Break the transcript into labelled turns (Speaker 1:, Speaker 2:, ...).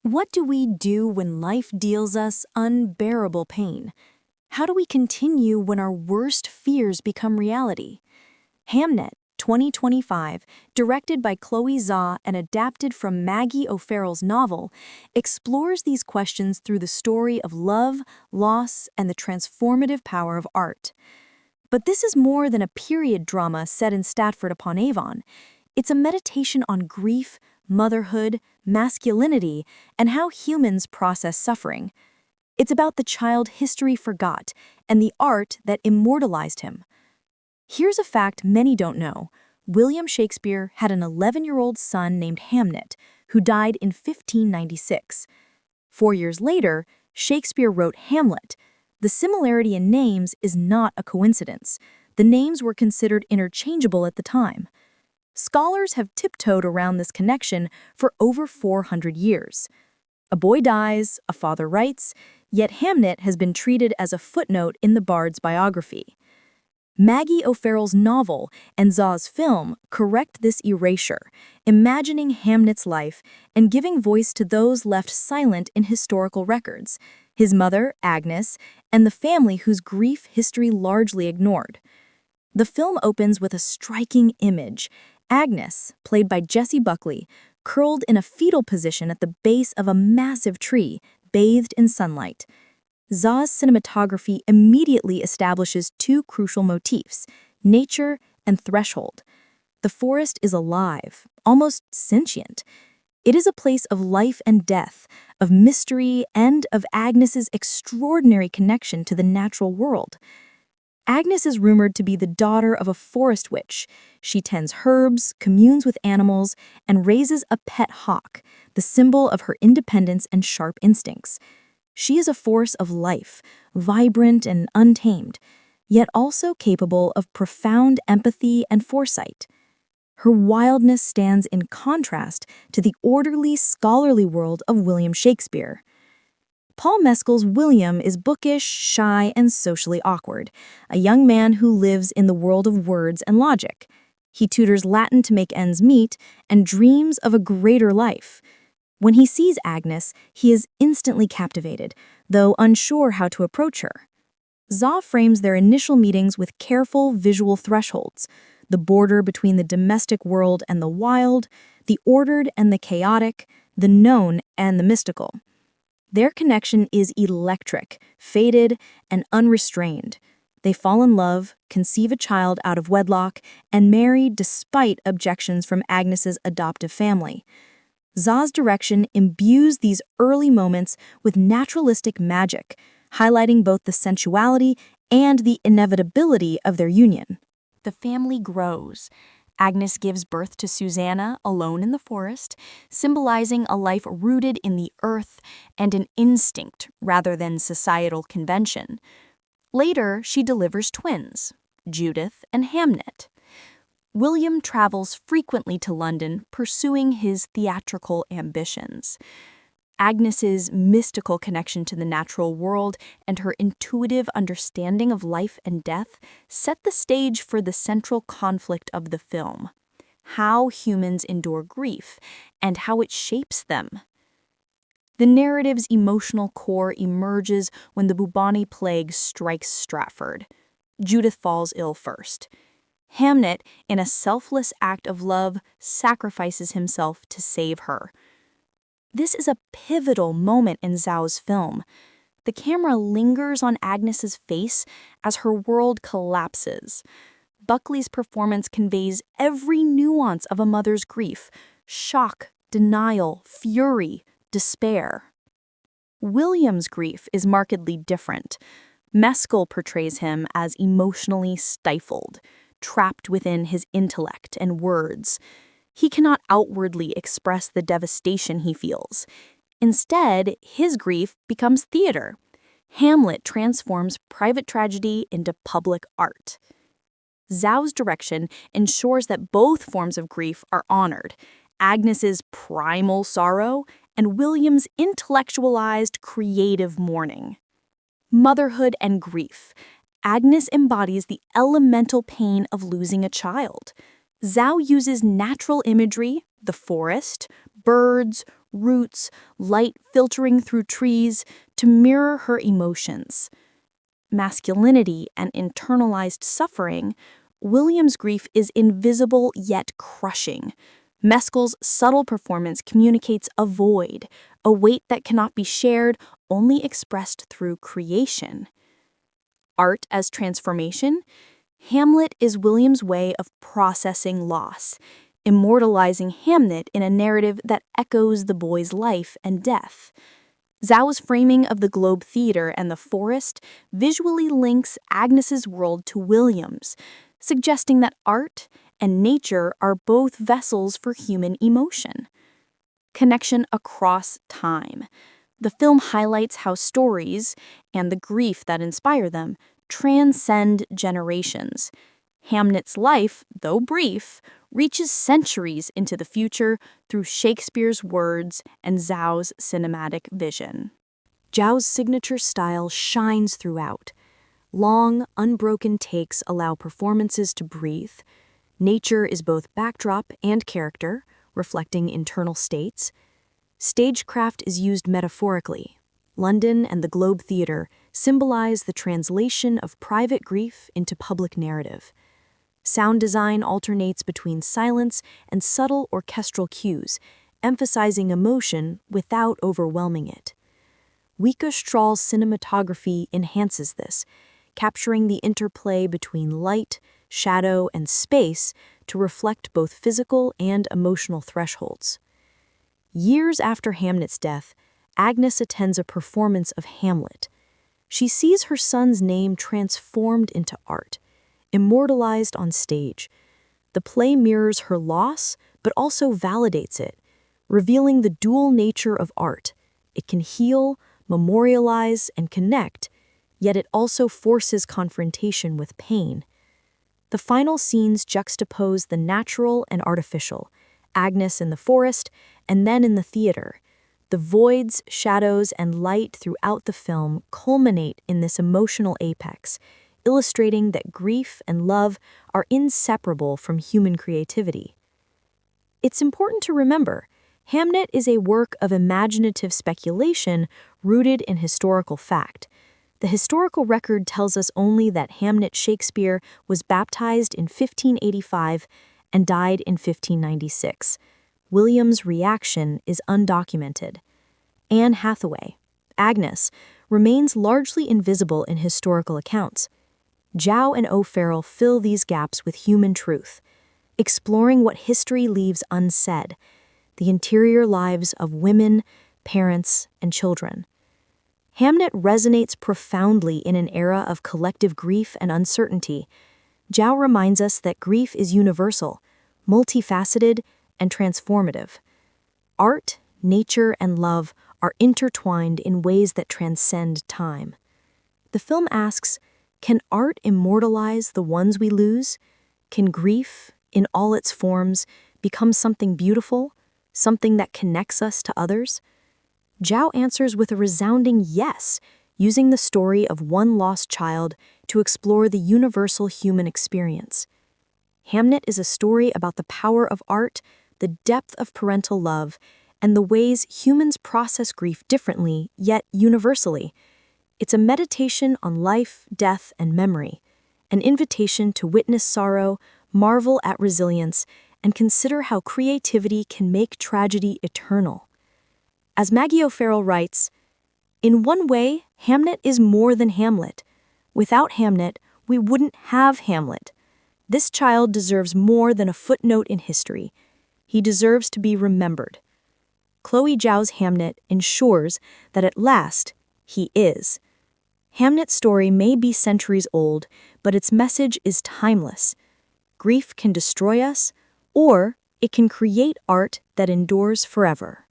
Speaker 1: What do we do when life deals us unbearable pain? How do we continue when our worst fears become reality? Hamnet, 2025, directed by Chloé Zhao and adapted from Maggie O'Farrell's novel, explores these questions through the story of love, loss, and the transformative power of art. But this is more than a period drama set in Stratford-upon-Avon. It's a meditation on grief, motherhood, masculinity, and how humans process suffering. It's about the child history forgot and the art that immortalized him. Here's a fact many don't know. William Shakespeare had an 11-year-old son named Hamnet, who died in 1596. 4 years later, Shakespeare wrote Hamlet. The similarity in names is not a coincidence. The names were considered interchangeable at the time. Scholars have tiptoed around this connection for over 400 years. A boy dies, a father writes, yet Hamnet has been treated as a footnote in the bard's biography. Maggie O'Farrell's novel and Zhao's film correct this erasure, imagining Hamnet's life and giving voice to those left silent in historical records, his mother, Agnes, and the family whose grief history largely ignored. The film opens with a striking image. Agnes, played by Jessie Buckley, curled in a fetal position at the base of a massive tree, bathed in sunlight. Zhao's cinematography immediately establishes two crucial motifs: nature and threshold. The forest is alive, almost sentient. It is a place of life and death, of mystery, and of Agnes's extraordinary connection to the natural world. Agnes is rumored to be the daughter of a forest witch. She tends herbs, communes with animals, and raises a pet hawk, the symbol of her independence and sharp instincts. She is a force of life, vibrant and untamed, yet also capable of profound empathy and foresight. Her wildness stands in contrast to the orderly, scholarly world of William Shakespeare. Paul Mescal's William is bookish, shy, and socially awkward, a young man who lives in the world of words and logic. He tutors Latin to make ends meet and dreams of a greater life. When he sees Agnes, he is instantly captivated, though unsure how to approach her. Zhao frames their initial meetings with careful visual thresholds: the border between the domestic world and the wild, the ordered and the chaotic, the known and the mystical. Their connection is electric, fated, and unrestrained. They fall in love, conceive a child out of wedlock, and marry despite objections from Agnes's adoptive family. Zhao's direction imbues these early moments with naturalistic magic, highlighting both the sensuality and the inevitability of their union. The family grows. Agnes gives birth to Susanna alone in the forest, symbolizing a life rooted in the earth and an instinct rather than societal convention. Later, she delivers twins, Judith and Hamnet. William travels frequently to London, pursuing his theatrical ambitions. Agnes's mystical connection to the natural world and her intuitive understanding of life and death set the stage for the central conflict of the film: how humans endure grief and how it shapes them. The narrative's emotional core emerges when the bubonic plague strikes Stratford. Judith falls ill first. Hamnet, in a selfless act of love, sacrifices himself to save her. This is a pivotal moment in Zhao's film. The camera lingers on Agnes's face as her world collapses. Buckley's performance conveys every nuance of a mother's grief: shock, denial, fury, despair. William's grief is markedly different. Mescal portrays him as emotionally stifled, trapped within his intellect and words. He cannot outwardly express the devastation he feels. Instead, his grief becomes theater. Hamlet transforms private tragedy into public art. Zhao's direction ensures that both forms of grief are honored: Agnes's primal sorrow and William's intellectualized, creative mourning. Motherhood and grief. Agnes embodies the elemental pain of losing a child. Zhao uses natural imagery, the forest, birds, roots, light filtering through trees to mirror her emotions. Masculinity and internalized suffering, William's grief is invisible yet crushing. Mescal's subtle performance communicates a void, a weight that cannot be shared, only expressed through creation. Art as transformation, Hamlet is William's way of processing loss, immortalizing Hamnet in a narrative that echoes the boy's life and death. Zhao's framing of the Globe Theatre and the forest visually links Agnes's world to William's, suggesting that art and nature are both vessels for human emotion. Connection across time. The film highlights how stories, and the grief that inspire them, transcend generations. Hamnet's life, though brief, reaches centuries into the future through Shakespeare's words and Zhao's cinematic vision. Zhao's signature style shines throughout. Long, unbroken takes allow performances to breathe. Nature is both backdrop and character, reflecting internal states. Stagecraft is used metaphorically. London and the Globe Theatre symbolize the translation of private grief into public narrative. Sound design alternates between silence and subtle orchestral cues, emphasizing emotion without overwhelming it. Wieke Strahl's cinematography enhances this, capturing the interplay between light, shadow, and space to reflect both physical and emotional thresholds. Years after Hamnet's death, Agnes attends a performance of Hamlet. She sees her son's name transformed into art, immortalized on stage. The play mirrors her loss, but also validates it, revealing the dual nature of art. It can heal, memorialize, and connect, yet it also forces confrontation with pain. The final scenes juxtapose the natural and artificial, Agnes in the forest, and then in the theater. The voids, shadows, and light throughout the film culminate in this emotional apex, illustrating that grief and love are inseparable from human creativity. It's important to remember, Hamnet is a work of imaginative speculation rooted in historical fact. The historical record tells us only that Hamnet Shakespeare was baptized in 1585 and died in 1596. William's reaction is undocumented. Anne Hathaway, Agnes, remains largely invisible in historical accounts. Zhao and O'Farrell fill these gaps with human truth, exploring what history leaves unsaid, the interior lives of women, parents, and children. Hamnet resonates profoundly in an era of collective grief and uncertainty. Zhao reminds us that grief is universal, multifaceted, and transformative. Art, nature, and love are intertwined in ways that transcend time. The film asks, can art immortalize the ones we lose? Can grief, in all its forms, become something beautiful, something that connects us to others? Zhao answers with a resounding yes, using the story of one lost child to explore the universal human experience. Hamnet is a story about the power of art, the depth of parental love, and the ways humans process grief differently, yet universally. It's a meditation on life, death, and memory, an invitation to witness sorrow, marvel at resilience, and consider how creativity can make tragedy eternal. As Maggie O'Farrell writes, in one way, Hamnet is more than Hamlet. Without Hamnet, we wouldn't have Hamlet. This child deserves more than a footnote in history. He deserves to be remembered. Chloé Zhao's Hamnet ensures that at last, he is. Hamnet's story may be centuries old, but its message is timeless. Grief can destroy us, or it can create art that endures forever.